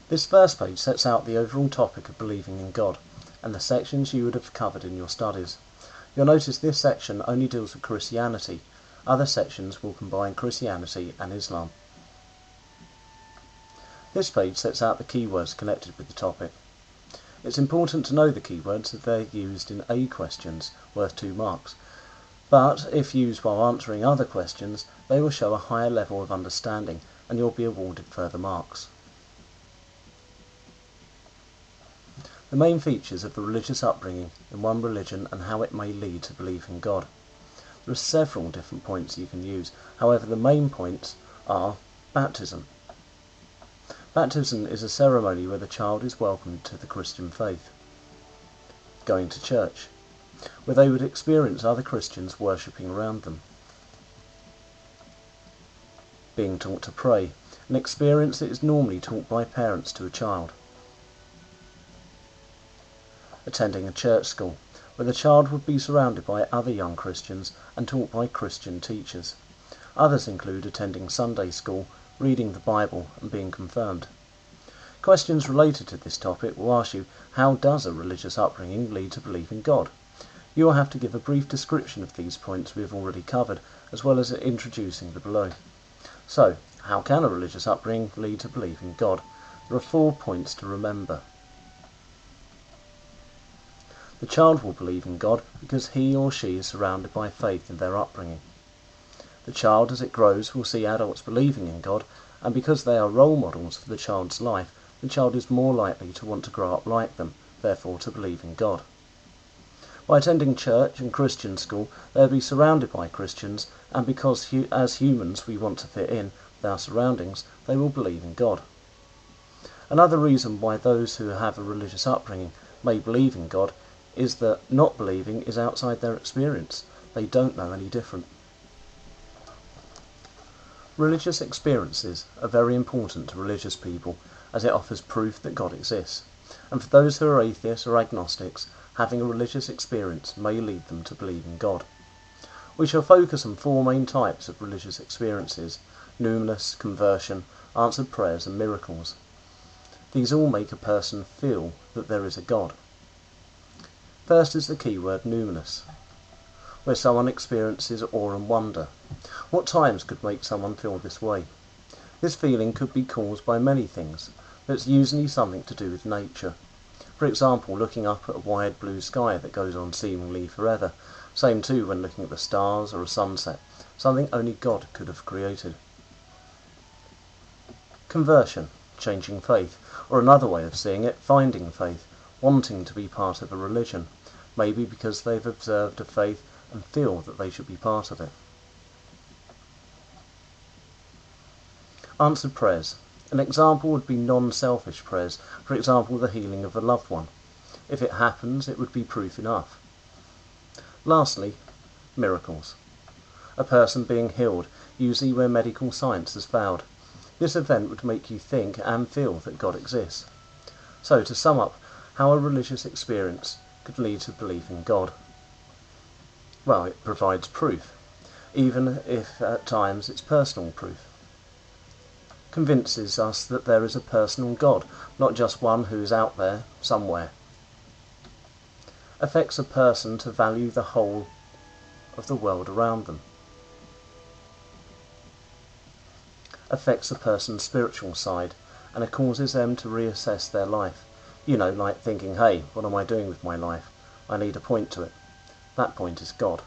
This first page sets out the overall topic of believing in God, and the sections you would have covered in your studies. You'll notice this section only deals with Christianity. Other sections will combine Christianity and Islam. This page sets out the keywords connected with the topic. It's important to know the keywords as they're used in A questions, worth 2 marks. But if used while answering other questions, they will show a higher level of understanding and you'll be awarded further marks. The main features of the religious upbringing in one religion and how it may lead to belief in God. There are several different points you can use, however the main points are baptism. Baptism is a ceremony where the child is welcomed to the Christian faith. Going to church, where they would experience other Christians worshipping around them. Being taught to pray, an experience that is normally taught by parents to a child. Attending a church school, where the child would be surrounded by other young Christians and taught by Christian teachers. Others include attending Sunday school, reading the Bible and being confirmed. Questions related to this topic will ask you, how does a religious upbringing lead to belief in God? You will have to give a brief description of these points we have already covered, as well as introducing the below. So, how can a religious upbringing lead to belief in God? There are 4 points to remember. The child will believe in God because he or she is surrounded by faith in their upbringing. The child, as it grows, will see adults believing in God, and because they are role models for the child's life, the child is more likely to want to grow up like them, therefore to believe in God. By attending church and Christian school, they will be surrounded by Christians, and because as humans we want to fit in with our surroundings, they will believe in God. Another reason why those who have a religious upbringing may believe in God is that not believing is outside their experience. They don't know any different. Religious experiences are very important to religious people as it offers proof that God exists. And for those who are atheists or agnostics, having a religious experience may lead them to believe in God. We shall focus on 4 main types of religious experiences: numinous, conversion, answered prayers and miracles. These all make a person feel that there is a God. First is the keyword numinous, where someone experiences awe and wonder. What times could make someone feel this way? This feeling could be caused by many things, but it's usually something to do with nature. For example, looking up at a wide blue sky that goes on seemingly forever. Same too when looking at the stars or a sunset, something only God could have created. Conversion, changing faith, or another way of seeing it, finding faith, wanting to be part of a religion, maybe because they've observed a faith and feel that they should be part of it. Answered prayers. An example would be non-selfish prayers, for example the healing of a loved one. If it happens, it would be proof enough. Lastly, miracles. A person being healed, usually where medical science has failed. This event would make you think and feel that God exists. So, to sum up, how a religious experience could lead to belief in God. Well, it provides proof, even if at times it's personal proof. Convinces us that there is a personal God, not just one who is out there, somewhere. Affects a person to value the whole of the world around them. Affects a person's spiritual side, and it causes them to reassess their life. You know, like thinking, hey, what am I doing with my life? I need a point to it. That point is God.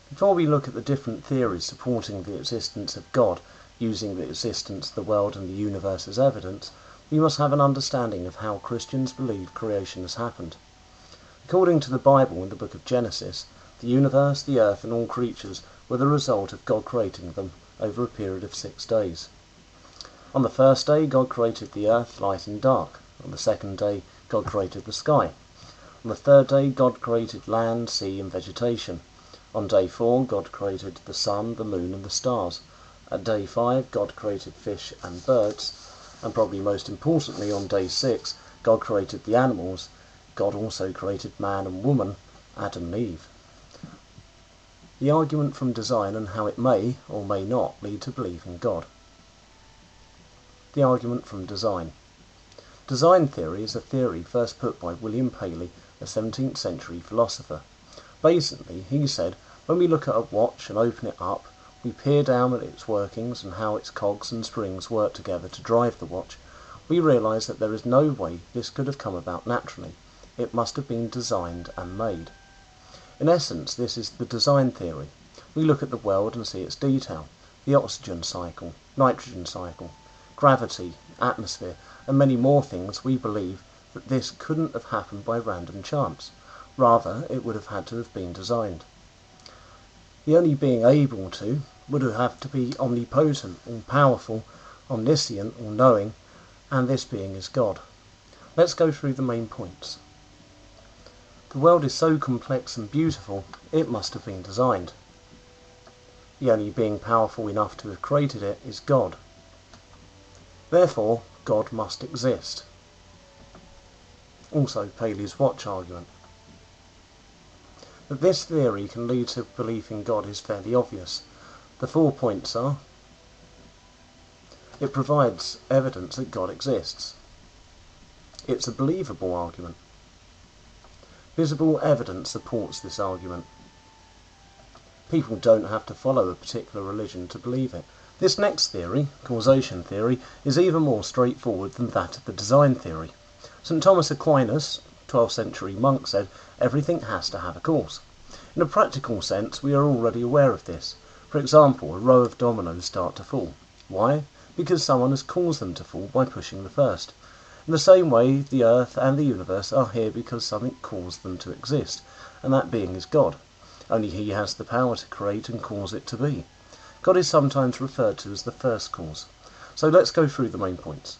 Before we look at the different theories supporting the existence of God, using the existence of the world and the universe as evidence, we must have an understanding of how Christians believe creation has happened. According to the Bible in the book of Genesis, the universe, the earth and all creatures were the result of God creating them over a period of 6 days. On the first day, God created the earth, light and dark. On the second day, God created the sky. On the third day, God created land, sea and vegetation. On day 4, God created the sun, the moon and the stars. At day 5, God created fish and birds. And probably most importantly, on day 6, God created the animals. God also created man and woman, Adam and Eve. The argument from design and how it may or may not lead to belief in God. the argument from design. Design theory is a theory first put by William Paley, a 17th century philosopher. Basically, he said, when we look at a watch and open it up, we peer down at its workings and how its cogs and springs work together to drive the watch, we realise that there is no way this could have come about naturally. It must have been designed and made. In essence, this is the design theory. We look at the world and see its detail, the oxygen cycle, nitrogen cycle, gravity, atmosphere, and many more things. We believe that this couldn't have happened by random chance. Rather, it would have had to have been designed. The only being able to would have to be omnipotent, all-powerful, omniscient, all-knowing, and this being is God. Let's go through the main points. The world is so complex and beautiful, it must have been designed. The only being powerful enough to have created it is God. Therefore, God must exist. Also, Paley's watch argument. That this theory can lead to belief in God is fairly obvious. The 4 points are: it provides evidence that God exists. It's a believable argument. Visible evidence supports this argument. People don't have to follow a particular religion to believe it. This next theory, causation theory, is even more straightforward than that of the design theory. St. Thomas Aquinas, 12th century monk, said everything has to have a cause. In a practical sense, we are already aware of this. For example, a row of dominoes start to fall. Why? Because someone has caused them to fall by pushing the first. In the same way, the earth and the universe are here because something caused them to exist, and that being is God. Only he has the power to create and cause it to be. God is sometimes referred to as the first cause. So let's go through the main points.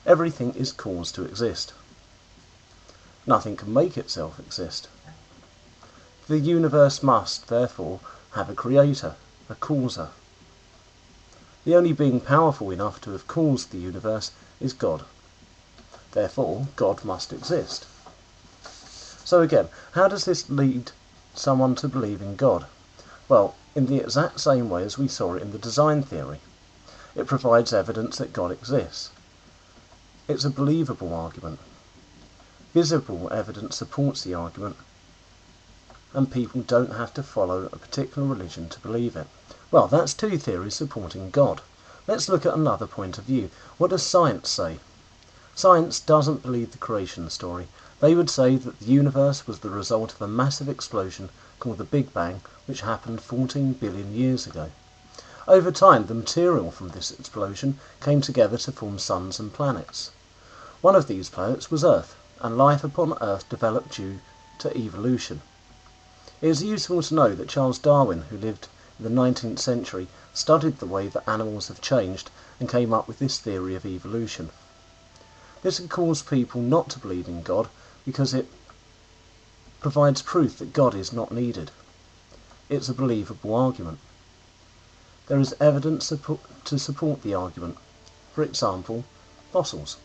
Everything is caused to exist. Nothing can make itself exist. The universe must, therefore, have a creator, a causer. The only being powerful enough to have caused the universe is God. Therefore, God must exist. So again, how does this lead someone to believe in God? Well, in the exact same way as we saw it in the design theory. It provides evidence that God exists. It's a believable argument. Visible evidence supports the argument, and people don't have to follow a particular religion to believe it. Well, that's 2 theories supporting God. Let's look at another point of view. What does science say? Science doesn't believe the creation story. They would say that the universe was the result of a massive explosion called the Big Bang, which happened 14 billion years ago. Over time, the material from this explosion came together to form suns and planets. One of these planets was Earth, and life upon Earth developed due to evolution. It is useful to know that Charles Darwin, who lived in the 19th century, studied the way that animals have changed and came up with this theory of evolution. This had caused people not to believe in God because it provides proof that God is not needed. It's a believable argument. There is evidence to support the argument. For example, fossils.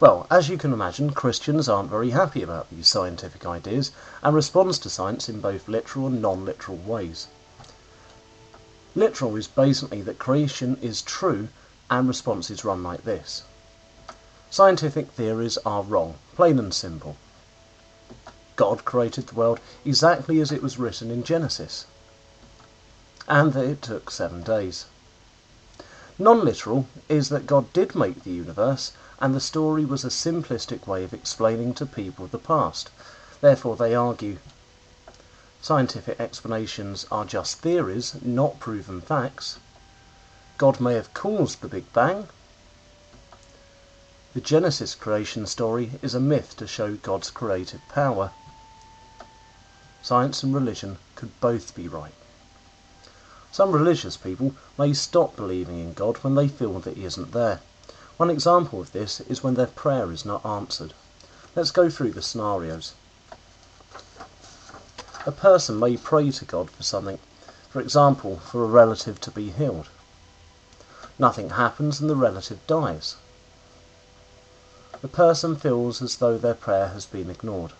Well, as you can imagine, Christians aren't very happy about these scientific ideas and respond to science in both literal and non-literal ways. Literal is basically that creation is true and responses run like this. Scientific theories are wrong, plain and simple. God created the world exactly as it was written in Genesis, and that it took 7 days. Non-literal is that God did make the universe, and the story was a simplistic way of explaining to people the past. Therefore, they argue scientific explanations are just theories, not proven facts. God may have caused the Big Bang. The Genesis creation story is a myth to show God's creative power. Science and religion could both be right. Some religious people may stop believing in God when they feel that he isn't there. One example of this is when their prayer is not answered. Let's go through the scenarios. A person may pray to God for something, for example, for a relative to be healed. Nothing happens and the relative dies. The person feels as though their prayer has been ignored.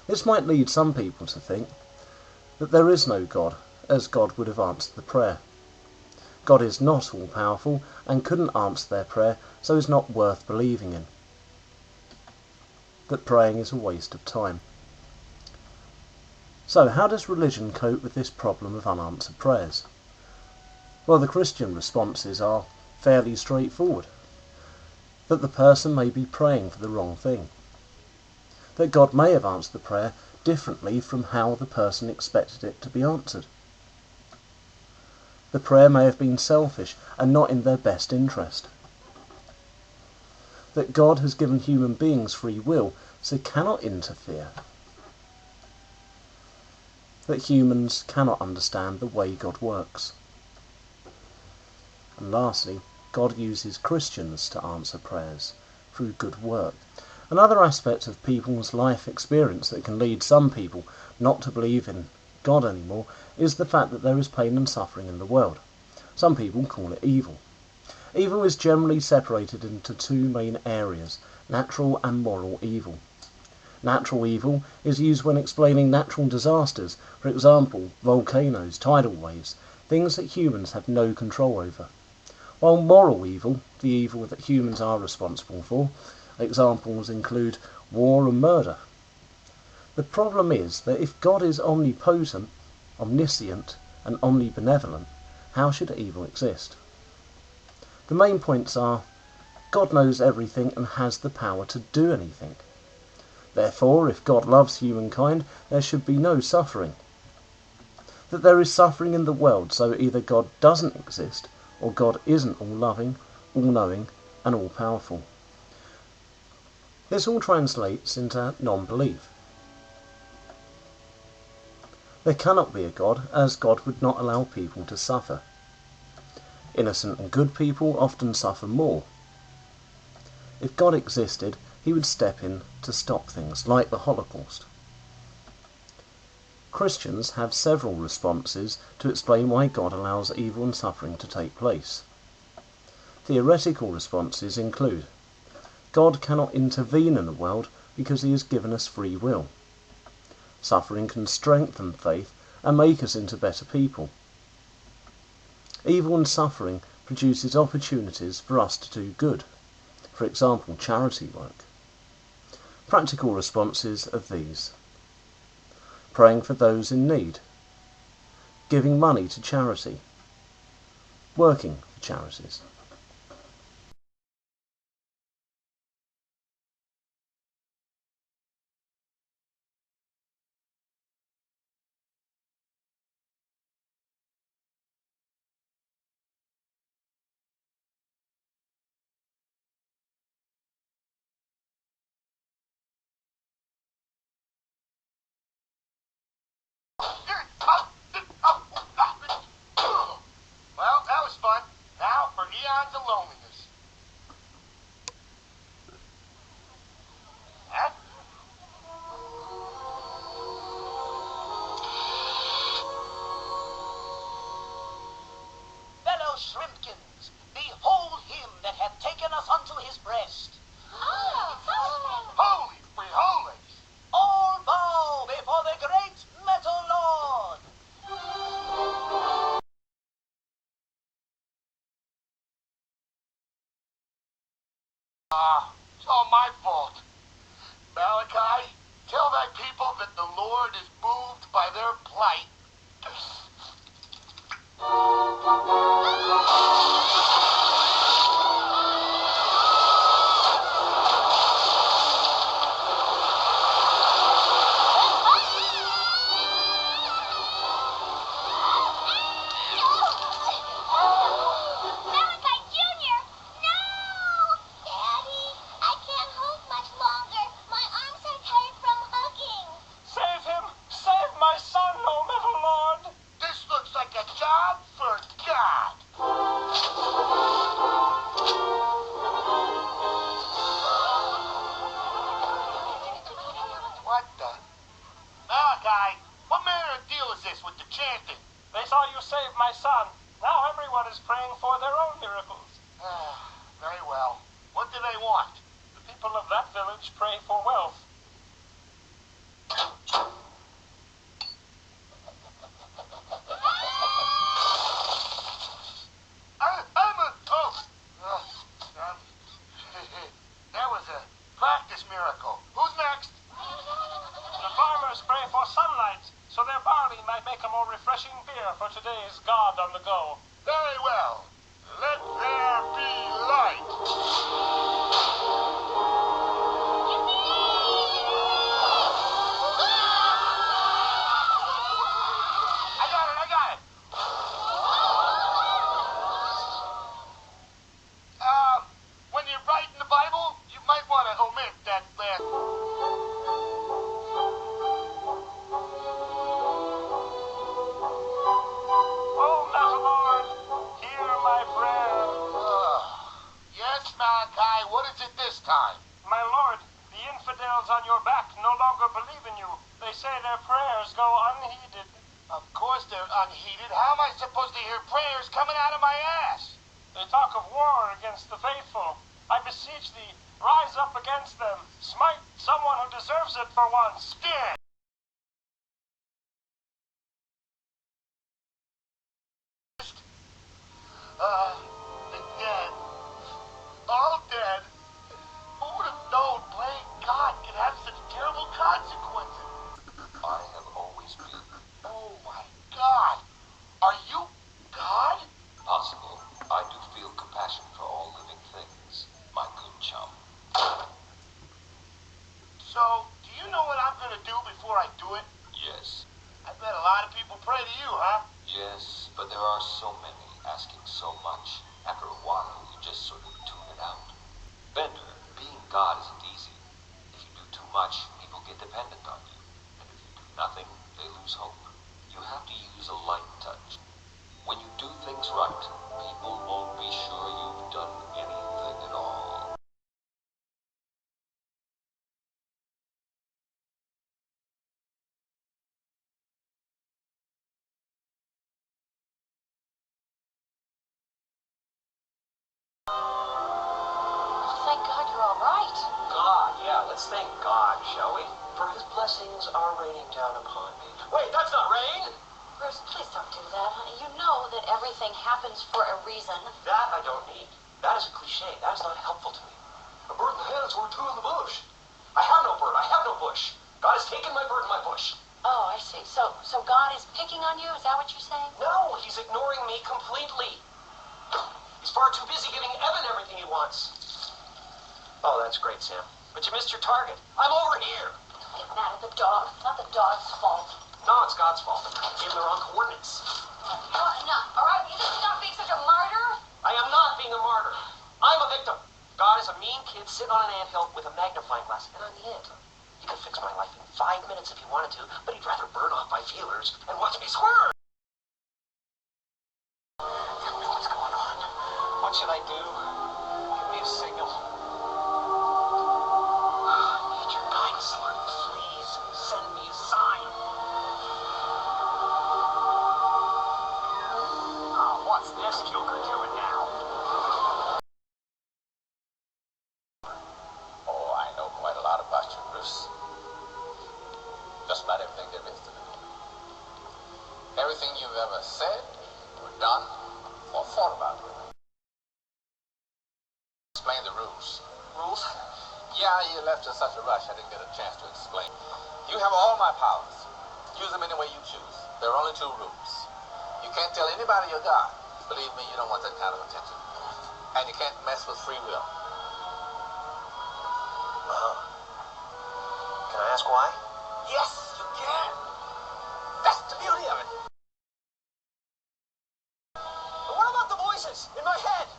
This might lead some people to think that there is no God, as God would have answered the prayer. God is not all-powerful and couldn't answer their prayer, so is not worth believing in. That praying is a waste of time. So how does religion cope with this problem of unanswered prayers? Well, the Christian responses are fairly straightforward. That the person may be praying for the wrong thing. That God may have answered the prayer differently from how the person expected it to be answered. The prayer may have been selfish and not in their best interest. That God has given human beings free will, so cannot interfere. That humans cannot understand the way God works. And lastly, God uses Christians to answer prayers through good work. Another aspect of people's life experience that can lead some people not to believe in God anymore is the fact that there is pain and suffering in the world. Some people call it evil. Evil is generally separated into two main areas, natural and moral evil. Natural evil is used when explaining natural disasters, for example, volcanoes, tidal waves, things that humans have no control over. While moral evil, the evil that humans are responsible for, examples include war and murder. The problem is that if God is omnipotent, omniscient, and omnibenevolent, how should evil exist? The main points are, God knows everything and has the power to do anything. Therefore, if God loves humankind, there should be no suffering. That there is suffering in the world, so either God doesn't exist, or God isn't all-loving, all-knowing, and all-powerful. This all translates into non-belief. There cannot be a God, as God would not allow people to suffer. Innocent and good people often suffer more. If God existed, he would step in to stop things, like the Holocaust. Christians have several responses to explain why God allows evil and suffering to take place. Theoretical responses include: God cannot intervene in the world because he has given us free will. Suffering can strengthen faith and make us into better people. Evil and suffering produces opportunities for us to do good, for example, charity work. Practical responses of these: praying for those in need, giving money to charity, working for charities. Well, that was fun. Now for eons of loneliness. Huh? Fellow shrimpkins, behold him that hath taken us unto his breast. Holy frijoles! All bow before the great metal lord. It's all my fault. Malachi, tell thy people that the Lord is moved by their plight. Malachi Jr., no! Daddy, I can't hold much longer. My arms are tired from hugging. Save him! Save my son, O metal lord! This looks like a job for God. What the? Malachi, what manner of deal is this with the chanting? They saw you save my son. Now everyone is praying for their own miracles. Very well. What do they want? The people of that village pray for wealth. sunlight, so their barley might make a more refreshing beer for today's God on the go. Very well. Let there be light. I got it. When you write in the Bible, you might want to omit that last. Oh, little Lord, hear my prayer. Yes, Malachi, what is it this time? My Lord, the infidels on your back no longer believe in you. They say their prayers go unheeded. Of course they're unheeded. How am I supposed to hear prayers coming out of my ass? They talk of war against the faithful. I beseech thee, rise up against them. Smite someone who deserves it for once. Dead. The dead. All dead. Who would have known playing God could have such terrible consequences? I have always been. Oh my God. Are you God? Possible. I do feel compassion for all living things, my good chum. So, do you know what I'm gonna do before I do it? Yes. I bet a lot of people pray to you, huh? Yes, but there are so many asking so much. After a while, you just sort of tune it out. Bender, being God isn't easy. If you do too much, people get dependent on you. And if you do nothing, they lose hope. You have to use a light touch. When you do things right, people won't be sure you've done anything at all. Thank God you're all right. God, yeah, let's thank God, shall we? For his blessings are raining down upon me. Wait, that's not rain! Bruce, please don't do that, honey. You know that everything happens for a reason. That I don't need. That is a cliche. That is not helpful to me. A bird in the hand is worth two in the bush. I have no bird. I have no bush. God has taken my bird and my bush. Oh, I see. So God is picking on you? Is that what you're saying? No, he's ignoring me completely. He's far too busy giving Evan everything he wants. Oh, that's great, Sam. But you missed your target. I'm over here. Don't get mad at the dog. It's not the dog's fault. No, it's God's fault. I gave him the wrong coordinates. You know what? Enough, all right? You just stop being such a martyr? I am not being a martyr. I'm a victim. God is a mean kid sitting on an anthill with a magnifying glass, and I'm the ant. He could fix my life in 5 minutes if he wanted to, but he'd rather burn off my feelers and watch me squirm. Tell me what's going on. What should I do? Give me a signal. I need your guidance, Lord. Please send me a sign. What's this joker doing now? Oh, I know quite a lot about you, Bruce. Just about everything there is to know. Everything you've ever said, or done, or thought about. Explain the rules. Rules? Yeah, you left in such a rush, I didn't get a chance to explain. You have all my powers. Use them any way you choose. There are only two rules. You can't tell anybody you're God. Believe me, you don't want that kind of attention. And you can't mess with free will. Can I ask why? Yes, you can. That's the beauty of it. But what about the voices in my head?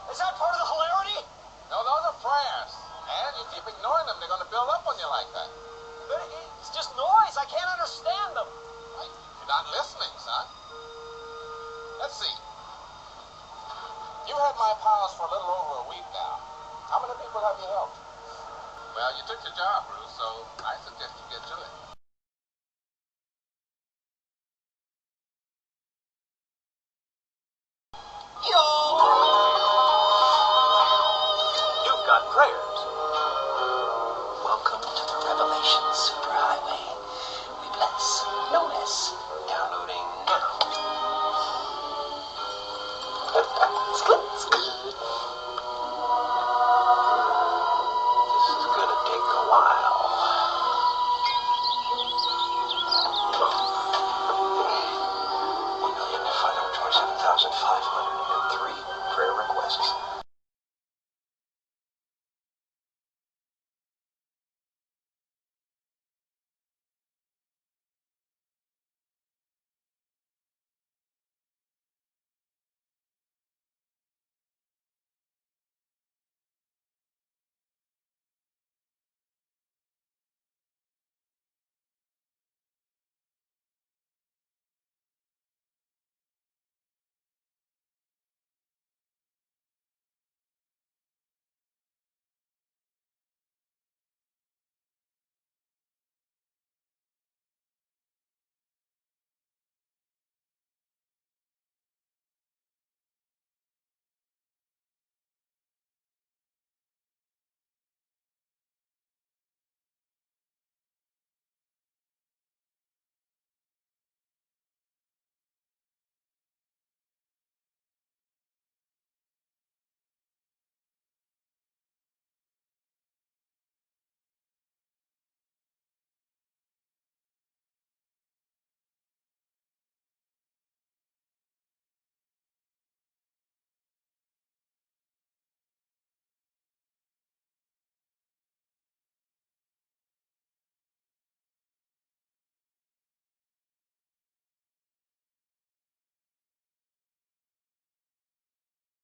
Is that part of the hilarity? No, those are prayers. And you keep ignoring them, they're going to build up on you like that. But it's just noise. I can't understand them. Right? You're not listening, son. Let's see. You had my powers for a little over a week now. How many people have you helped? Well, you took your job, Bruce, so I suggest you get to it. You've got prayer.